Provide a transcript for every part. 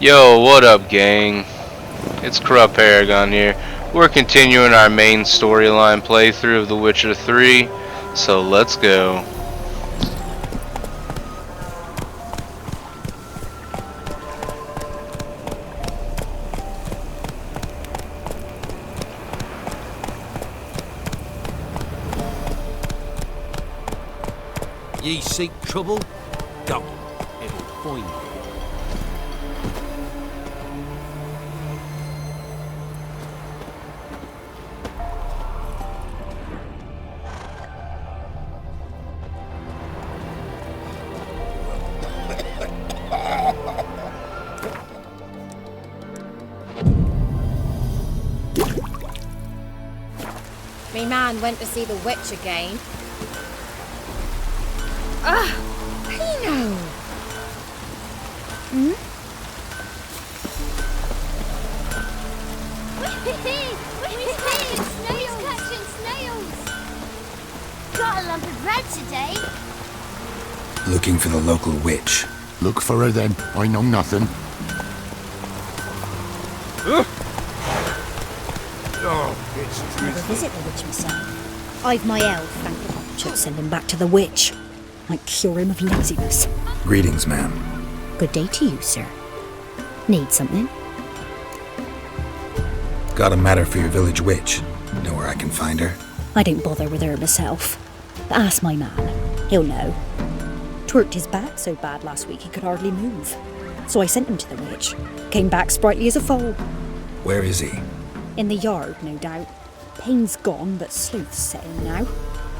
Yo, what up, gang? It's Corrupt Paragon here. We're continuing our main storyline playthrough of The Witcher 3, so let's go. Ye seek trouble? Go. It'll find you. Me man went to see the witch again. Pino! Hmm? Snails catching snails! Got a lump of bread today. Looking for the local witch. Look for her then. I know nothing. Never visit the witch myself. I've my elf, thank God. Should send him back to the witch. Might cure him of laziness. Greetings, ma'am. Good day to you, sir. Need something? Got a matter for your village witch. Know where I can find her? I don't bother with her myself. But ask my man. He'll know. Twerked his back so bad last week he could hardly move. So I sent him to the witch. Came back sprightly as a foal. Where is he? In the yard, no doubt. Pain's gone, but sleuth's setting now.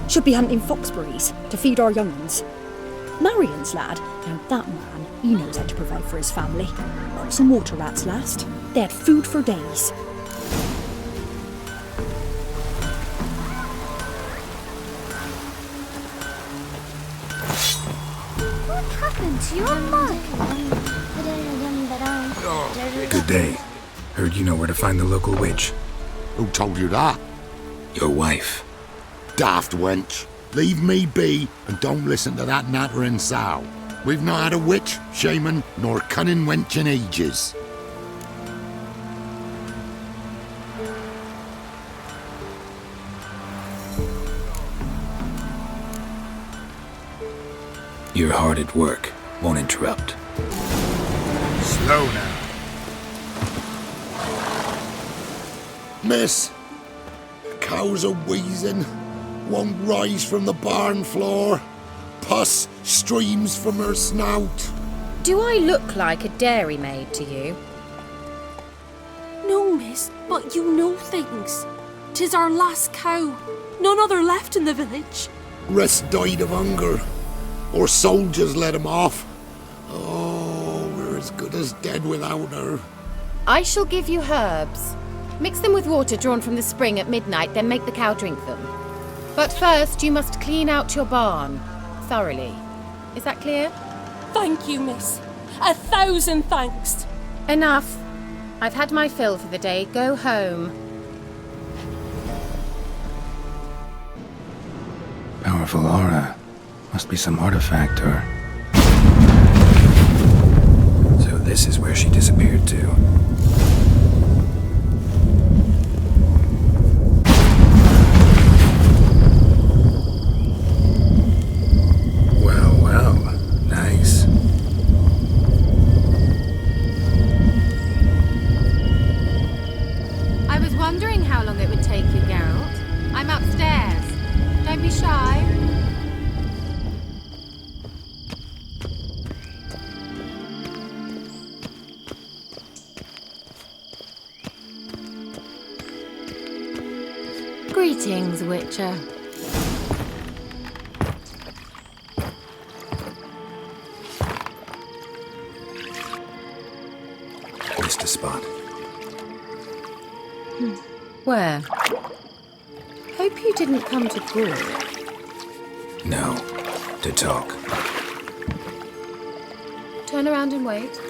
Should be hunting foxberries to feed our young uns. Marion's lad, now that man, he knows how to provide for his family. Got some water rats last. They had food for days. What happened to your mug? Good day. Heard you know where to find the local witch. Who told you that? Your wife. Daft wench. Leave me be and don't listen to that nattering sow. We've not had a witch, shaman, nor cunning wench in ages. You're hard at work. Won't interrupt. Slow now. Miss, the cows are wheezing. Won't rise from the barn floor. Pus streams from her snout. Do I look like a dairymaid to you? No, miss, but you know things. 'Tis our last cow. None other left in the village. Rest died of hunger. Or soldiers let him off. Oh, we're as good as dead without her. I shall give you herbs. Mix them with water drawn from the spring at midnight, then make the cow drink them. But first, you must clean out your barn thoroughly. Is that clear? Thank you, miss. 1,000 thanks. Enough. I've had my fill for the day. Go home. Powerful aura. Must be some artifact or... So this is where she disappeared to. Well, nice. I was wondering how long it would take you, Geralt. I'm upstairs. Don't be shy. Greetings, Witcher. Missed a spot. Where? Hope you didn't come to brawl. No. To talk. Turn around and wait.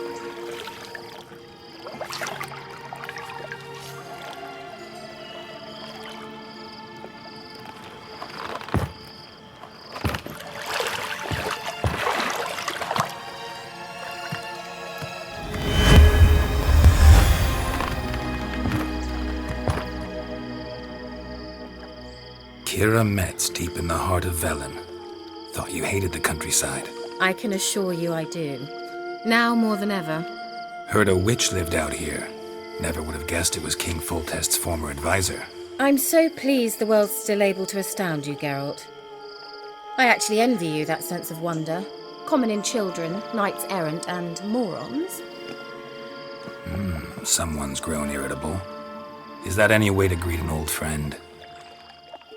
Kira Metz, deep in the heart of Velen. Thought you hated the countryside. I can assure you I do. Now more than ever. Heard a witch lived out here. Never would have guessed it was King Foltest's former advisor. I'm so pleased the world's still able to astound you, Geralt. I actually envy you that sense of wonder. Common in children, knights errant, and morons. Someone's grown irritable. Is that any way to greet an old friend?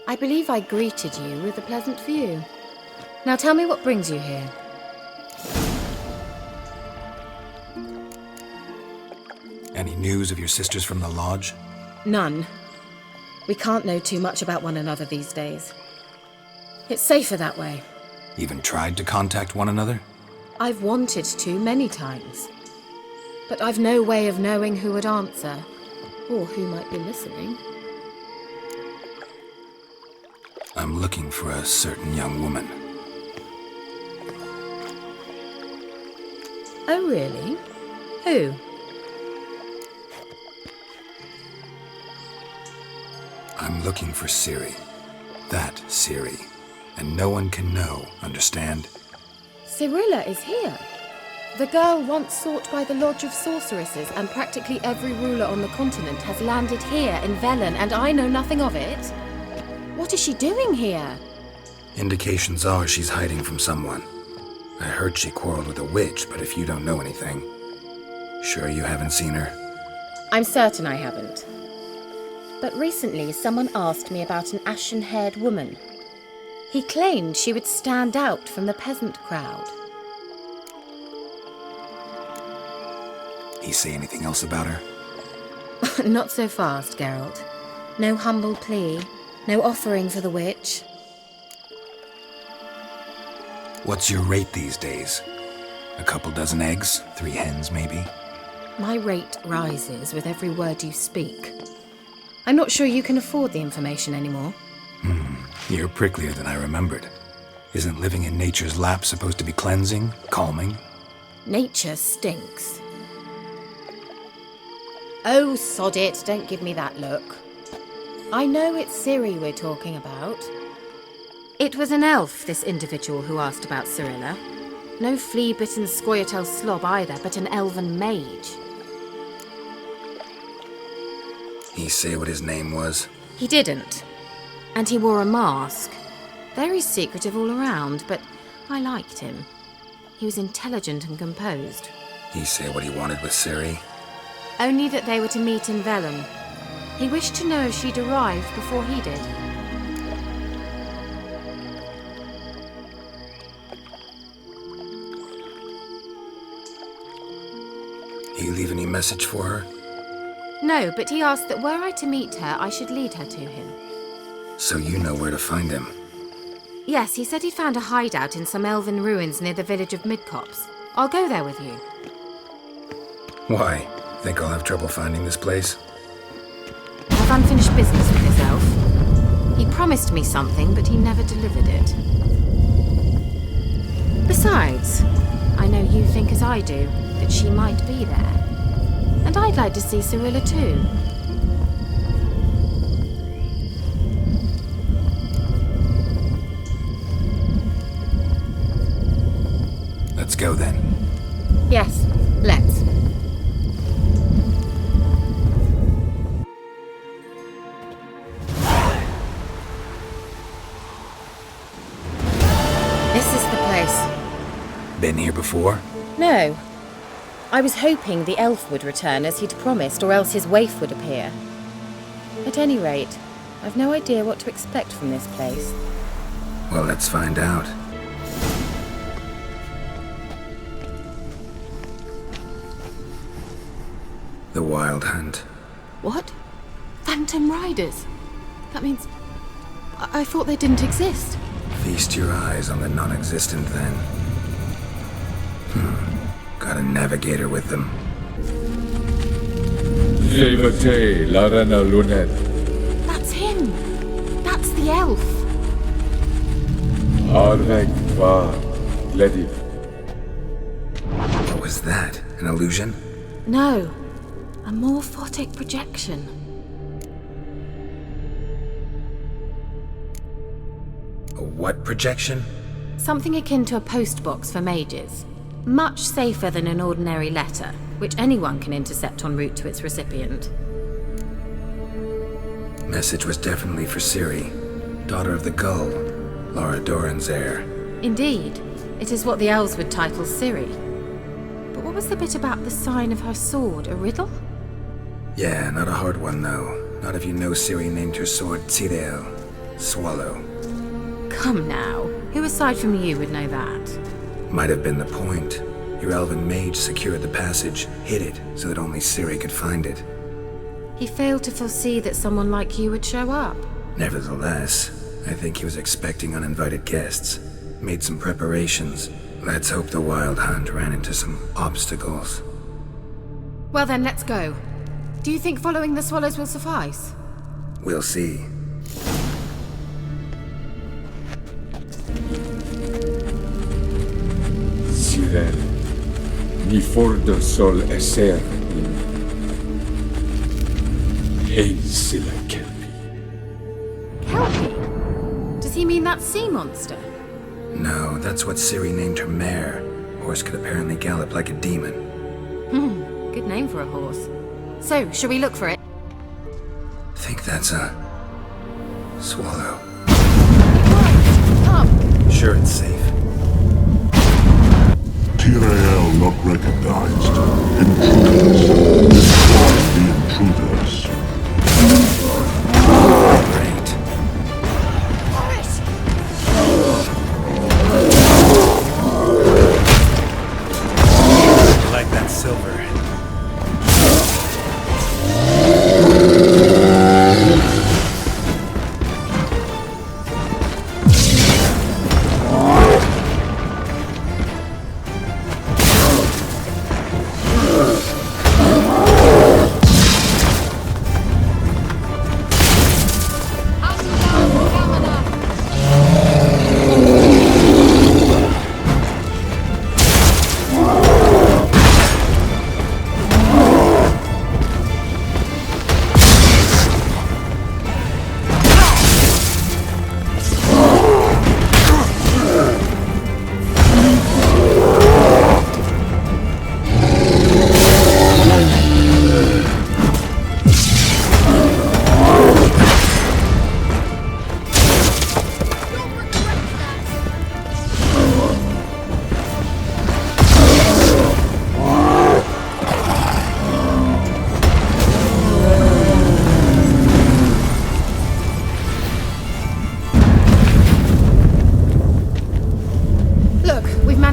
I believe I greeted you with a pleasant view. Now tell me what brings you here. Any news of your sisters from the lodge? None. We can't know too much about one another these days. It's safer that way. Even tried to contact one another? I've wanted to many times. But I've no way of knowing who would answer, or who might be listening. I'm looking for a certain young woman. Oh, really? Who? I'm looking for Ciri. That Ciri. And no one can know, understand? Cirilla is here. The girl once sought by the Lodge of Sorceresses, and practically every ruler on the continent has landed here in Velen, and I know nothing of it. What is she doing here? Indications are she's hiding from someone. I heard she quarreled with a witch, but if you don't know anything, sure you haven't seen her? I'm certain I haven't. But recently someone asked me about an ashen-haired woman. He claimed she would stand out from the peasant crowd. He say anything else about her? Not so fast, Geralt. No humble plea, no offering for the witch. What's your rate these days? A couple dozen eggs? 3 hens, maybe? My rate rises with every word you speak. I'm not sure you can afford the information anymore. You're pricklier than I remembered. Isn't living in nature's lap supposed to be cleansing, calming? Nature stinks. Oh, sod it, don't give me that look. I know it's Ciri we're talking about. It was an elf, this individual who asked about Cirilla. No flea-bitten Scoia'tael slob either, but an elven mage. He say what his name was? He didn't. And he wore a mask. Very secretive all around, but I liked him. He was intelligent and composed. He say what he wanted with Ciri? Only that they were to meet in Velen. He wished to know if she'd arrived before he did. He leave any message for her? No, but he asked that were I to meet her, I should lead her to him. So you know where to find him? Yes, he said he'd found a hideout in some elven ruins near the village of Midcopse. I'll go there with you. Why? Think I'll have trouble finding this place? I've unfinished business with this elf. He promised me something, but he never delivered it. Besides, I know you think as I do, that she might be there. And I'd like to see Cirilla too. Let's go then. Yes, let's. This is the place. Been here before? No. I was hoping the elf would return as he'd promised, or else his waif would appear. At any rate, I've no idea what to expect from this place. Well, let's find out. The Wild Hunt. What? Phantom Riders? That means... I thought they didn't exist. Feast your eyes on the non-existent then. Got a navigator with them. Silvertail, Larena Lunet. That's him! That's the elf! Arvek Va Lediv. What was that? An illusion? No. A morphotic projection. A what projection? Something akin to a postbox for mages. Much safer than an ordinary letter, which anyone can intercept en route to its recipient. Message was definitely for Ciri, daughter of the Gull, Lara Doran's heir. Indeed, it is what the elves would title Ciri. But what was the bit about the sign of her sword? A riddle? Yeah, not a hard one though. Not if you know Ciri named her sword Ciri, Swallow. Come now, who aside from you would know that? Might have been the point. Your elven mage secured the passage, hid it, so that only Ciri could find it. He failed to foresee that someone like you would show up. Nevertheless, I think he was expecting uninvited guests. Made some preparations. Let's hope the Wild Hunt ran into some obstacles. Well then, let's go. Do you think following the swallows will suffice? We'll see. Sirel, mi fordo sol esser in Ainsila Kelpie. Kelpie? Does he mean that sea monster? No, that's what Ciri named her mare. Horse could apparently gallop like a demon. Good name for a horse. So, shall we look for it? Think that's a... swallow. Come! Sure it's safe. Tyrael not recognized. Intruders. Destroy the intruders. Great. I like that silver.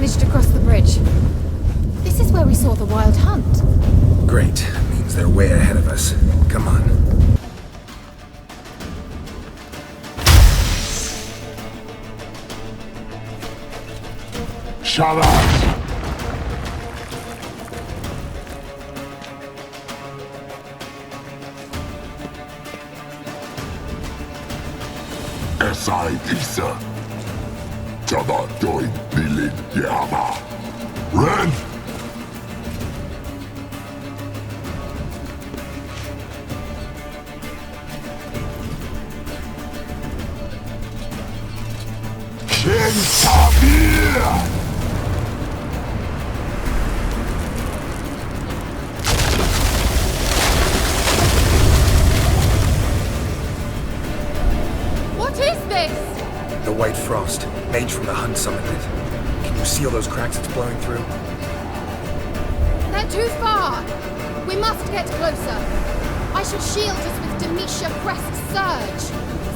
managed to cross the bridge. This is where we saw the wild hunt. Great. Means they're way ahead of us. Come on. Shut up! Esai Tisa. Jabba doin bilin yama. Ren! Shin Sabir! The White Frost, mage from the Hunt summoned it. Can you seal those cracks it's blowing through? They're too far! We must get closer. I shall shield us with Demetia Crest Surge.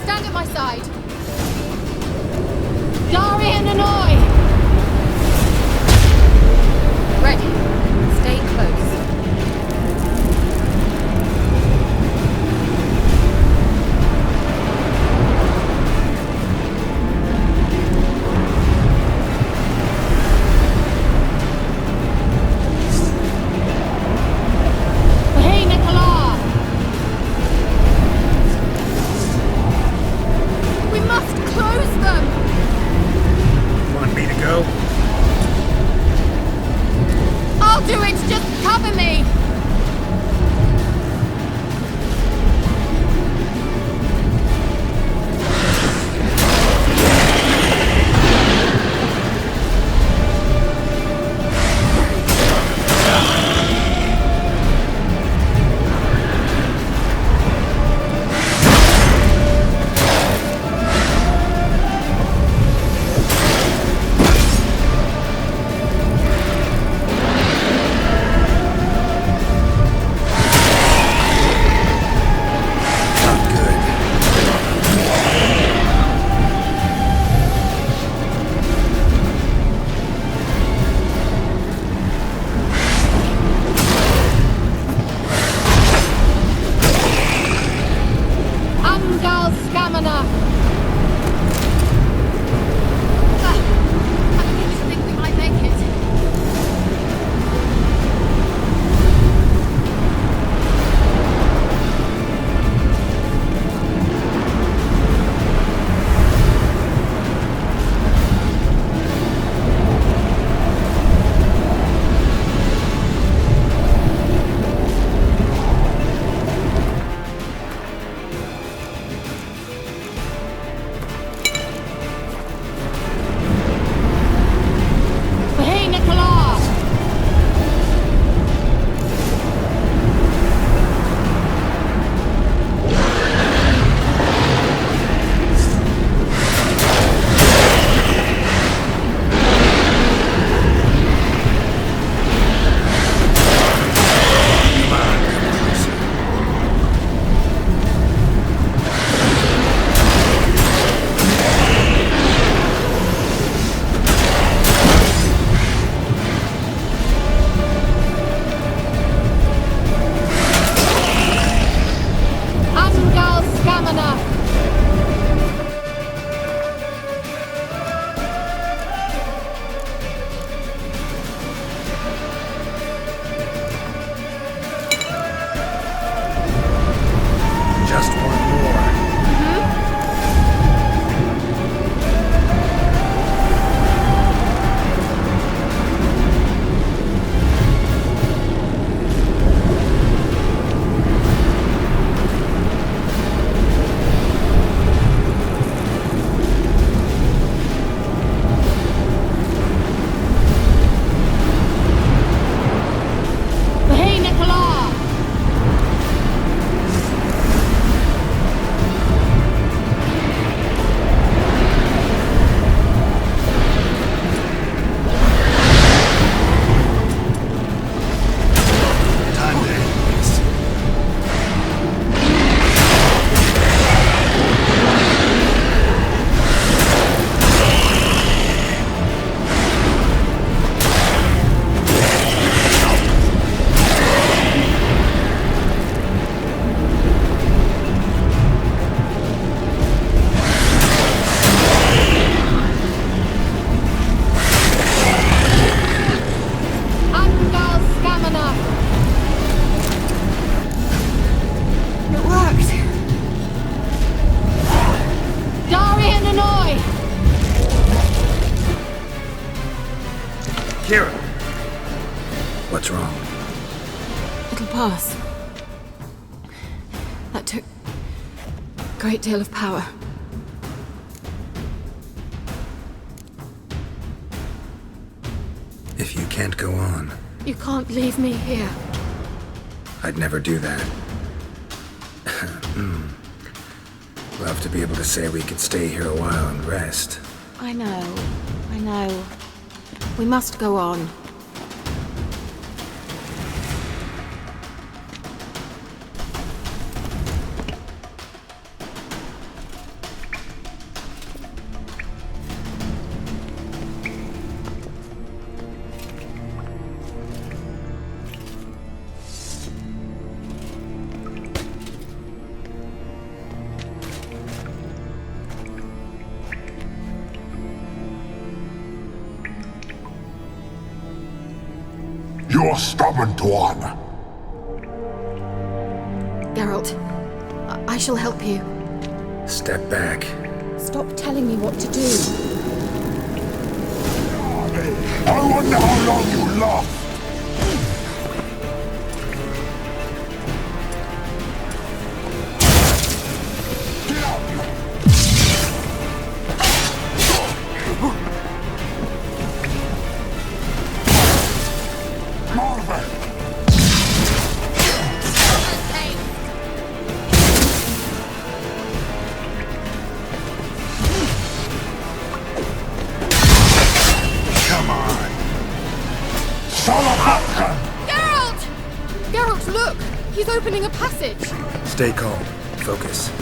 Stand at my side. Darian and I! Ready. Stay close. wrong? It'll pass. That took a great deal of power. If you can't go on, You can't leave me here. I'd never do that. Love to be able to say we could stay here a while and rest. I know. We must go on. You're stubborn one. Geralt, I shall help you. Step back. Stop telling me what to do. I wonder how long you last. Geralt, look! He's opening a passage! Stay calm. Focus.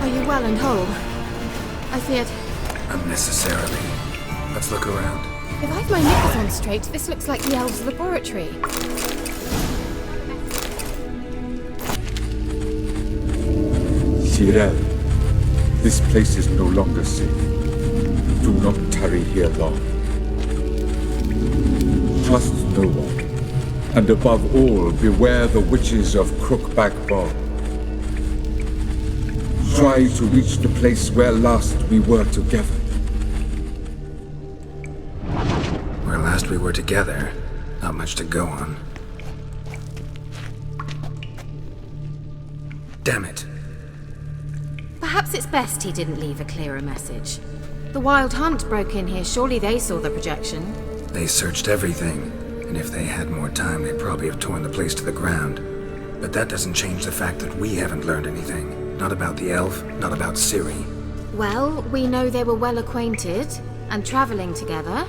Are you well and whole? I feared... Unnecessarily. Let's look around. If I've my knickers on straight, this looks like the elves' laboratory. Ciri, this place is no longer safe. Do not tarry here long. Trust no one. And above all, beware the witches of Crookback Bog. Try to reach the place where last we were together. Where last we were together, not much to go on. Damn it. Perhaps it's best he didn't leave a clearer message. The Wild Hunt broke in here. Surely they saw the projection. They searched everything, and if they had more time, they'd probably have torn the place to the ground. But that doesn't change the fact that we haven't learned anything. Not about the elf, not about Ciri. Well, we know they were well acquainted and traveling together.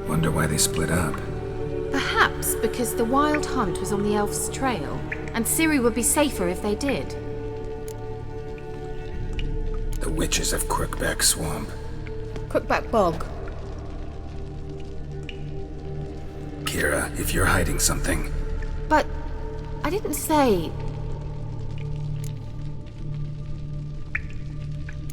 Wonder why they split up. Perhaps because the Wild Hunt was on the elf's trail, and Ciri would be safer if they did. The witches of Crookback Swamp. Crookback Bog. Kira, if you're hiding something... But I didn't say...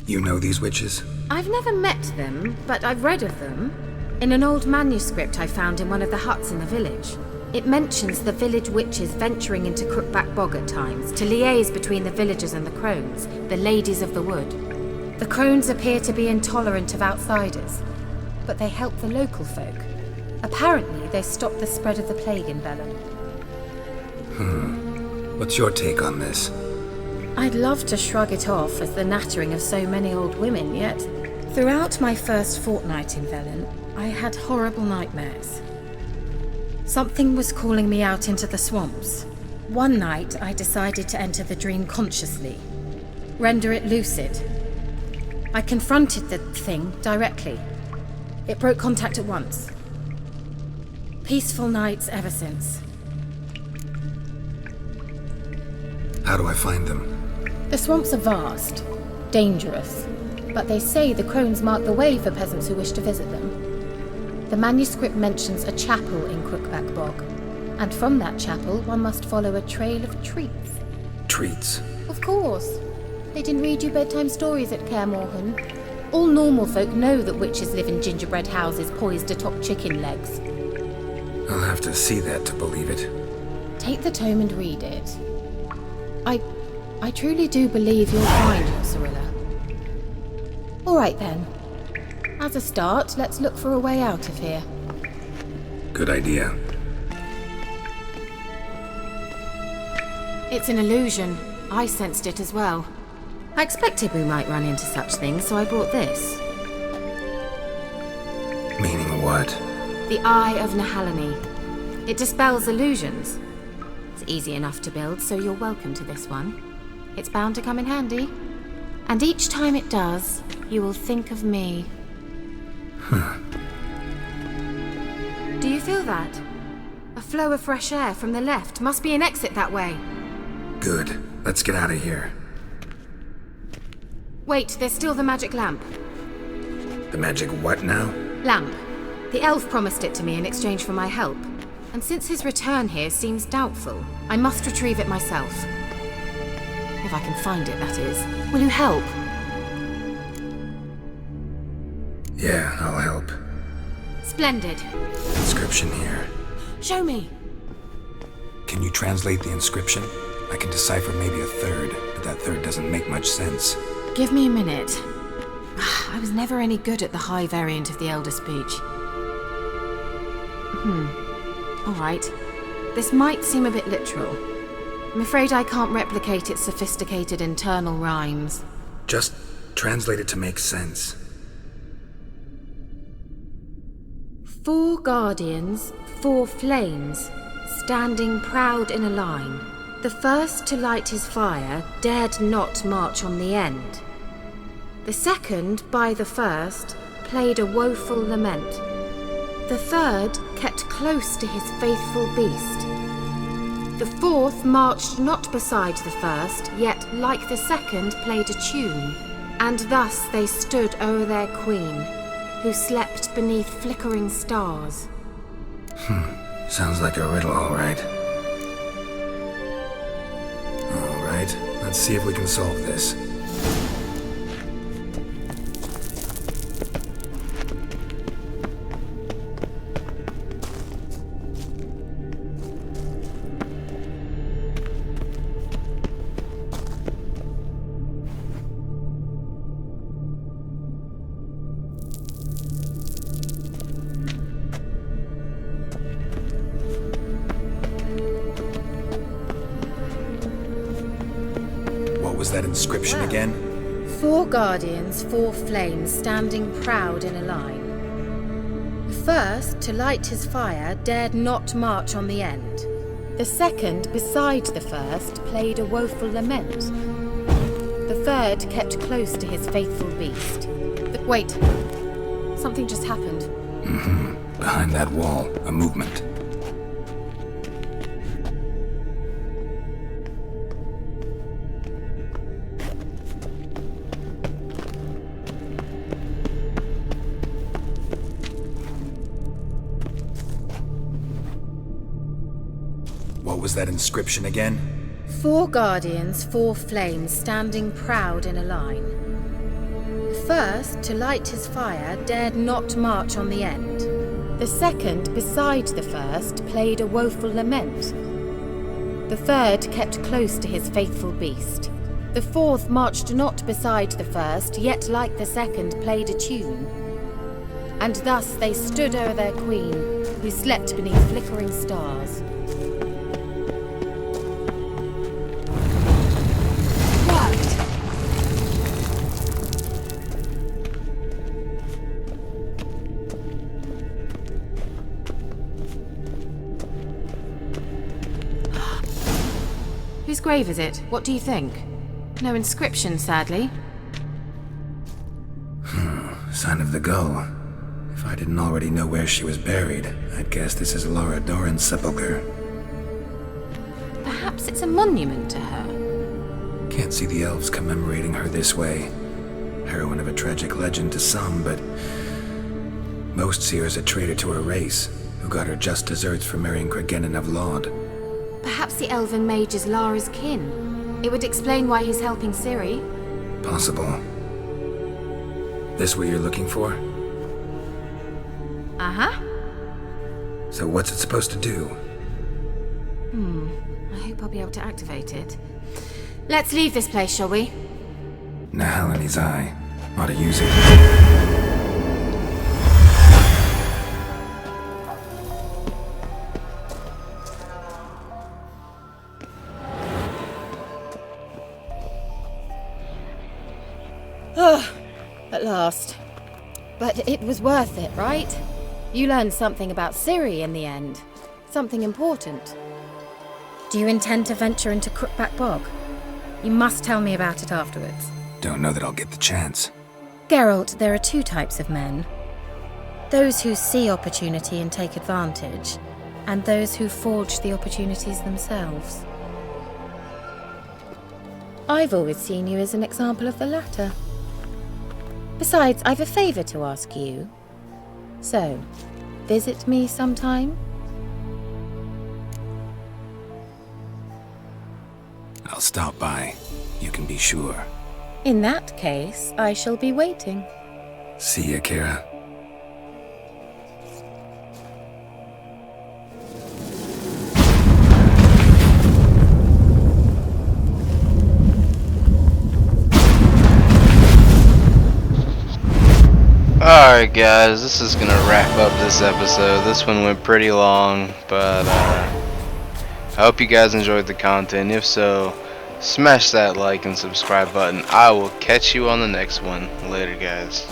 You know these witches? I've never met them, but I've read of them. In an old manuscript I found in one of the huts in the village. It mentions the village witches venturing into Crookback Bog at times to liaise between the villagers and the crones, the ladies of the wood. The crones appear to be intolerant of outsiders, but they help the local folk. Apparently, they stop the spread of the plague in Velen. What's your take on this? I'd love to shrug it off as the nattering of so many old women, yet throughout my first fortnight in Velen, I had horrible nightmares. Something was calling me out into the swamps. One night, I decided to enter the dream consciously, render it lucid. I confronted the thing directly. It broke contact at once. Peaceful nights ever since. How do I find them? The swamps are vast, dangerous, but they say the crones mark the way for peasants who wish to visit them. The manuscript mentions a chapel in Crookback Bog, and from that chapel one must follow a trail of treats. Treats? Of course. They didn't read you bedtime stories at Kaer Morhen. All normal folk know that witches live in gingerbread houses poised atop chicken legs. I'll have to see that to believe it. Take the tome and read it. I truly do believe you'll find your Cirilla. All right then. As a start, let's look for a way out of here. Good idea. It's an illusion. I sensed it as well. I expected we might run into such things, so I brought this. Meaning what? The Eye of Nahalani. It dispels illusions. It's easy enough to build, so you're welcome to this one. It's bound to come in handy. And each time it does, you will think of me. Do you feel that? A flow of fresh air from the left. Must be an exit that way. Good. Let's get out of here. Wait, there's still the magic lamp. The magic what now? Lamp. The elf promised it to me in exchange for my help. And since his return here seems doubtful, I must retrieve it myself. If I can find it, that is. Will you help? Yeah, I'll help. Splendid. Inscription here. Show me. Can you translate the inscription? I can decipher maybe a third, but that third doesn't make much sense. Give me a minute. I was never any good at the high variant of the Elder speech. All right. This might seem a bit literal. I'm afraid I can't replicate its sophisticated internal rhymes. Just translate it to make sense. 4 guardians, 4 flames, standing proud in a line. The first to light his fire dared not march on the end. The second, by the first, played a woeful lament. The third kept close to his faithful beast. The fourth marched not beside the first, yet, like the second, played a tune. And thus they stood o'er their queen, who slept beneath flickering stars. Sounds like a riddle, all right. All right, let's see if we can solve this. Was that inscription again? 4 guardians, 4 flames, standing proud in a line. The first, to light his fire, dared not march on the end. The second, beside the first, played a woeful lament. The third kept close to his faithful beast. But wait, something just happened. Behind that wall, a movement. What was that inscription again? 4 guardians, 4 flames, standing proud in a line. The first, to light his fire, dared not march on the end. The second, beside the first, played a woeful lament. The third kept close to his faithful beast. The fourth marched not beside the first, yet like the second played a tune. And thus they stood o'er their queen, who slept beneath flickering stars. Whose grave is it? What do you think? No inscription, sadly. Sign of the gull. If I didn't already know where she was buried, I'd guess this is Laura Doran's sepulchre. Perhaps it's a monument to her. Can't see the elves commemorating her this way. Heroine of a tragic legend to some, but most see her as a traitor to her race, who got her just deserts for marrying Cregennan of Laud. Perhaps the elven mage is Lara's kin. It would explain why he's helping Ciri. Possible. This what you're looking for? Uh-huh. So what's it supposed to do? I hope I'll be able to activate it. Let's leave this place, shall we? Nahal in his eye. Ought to use it. At last. But it was worth it, right? You learned something about Ciri in the end. Something important. Do you intend to venture into Crookback Bog? You must tell me about it afterwards. Don't know that I'll get the chance. Geralt, there are two types of men. Those who see opportunity and take advantage, and those who forge the opportunities themselves. I've always seen you as an example of the latter. Besides, I've a favor to ask you. So, visit me sometime? I'll stop by. You can be sure. In that case, I shall be waiting. See ya, Kira. Alright guys, this is gonna wrap up this episode. This one went pretty long, but I hope you guys enjoyed the content. If so, smash that like and subscribe button. I will catch you on the next one. Later guys.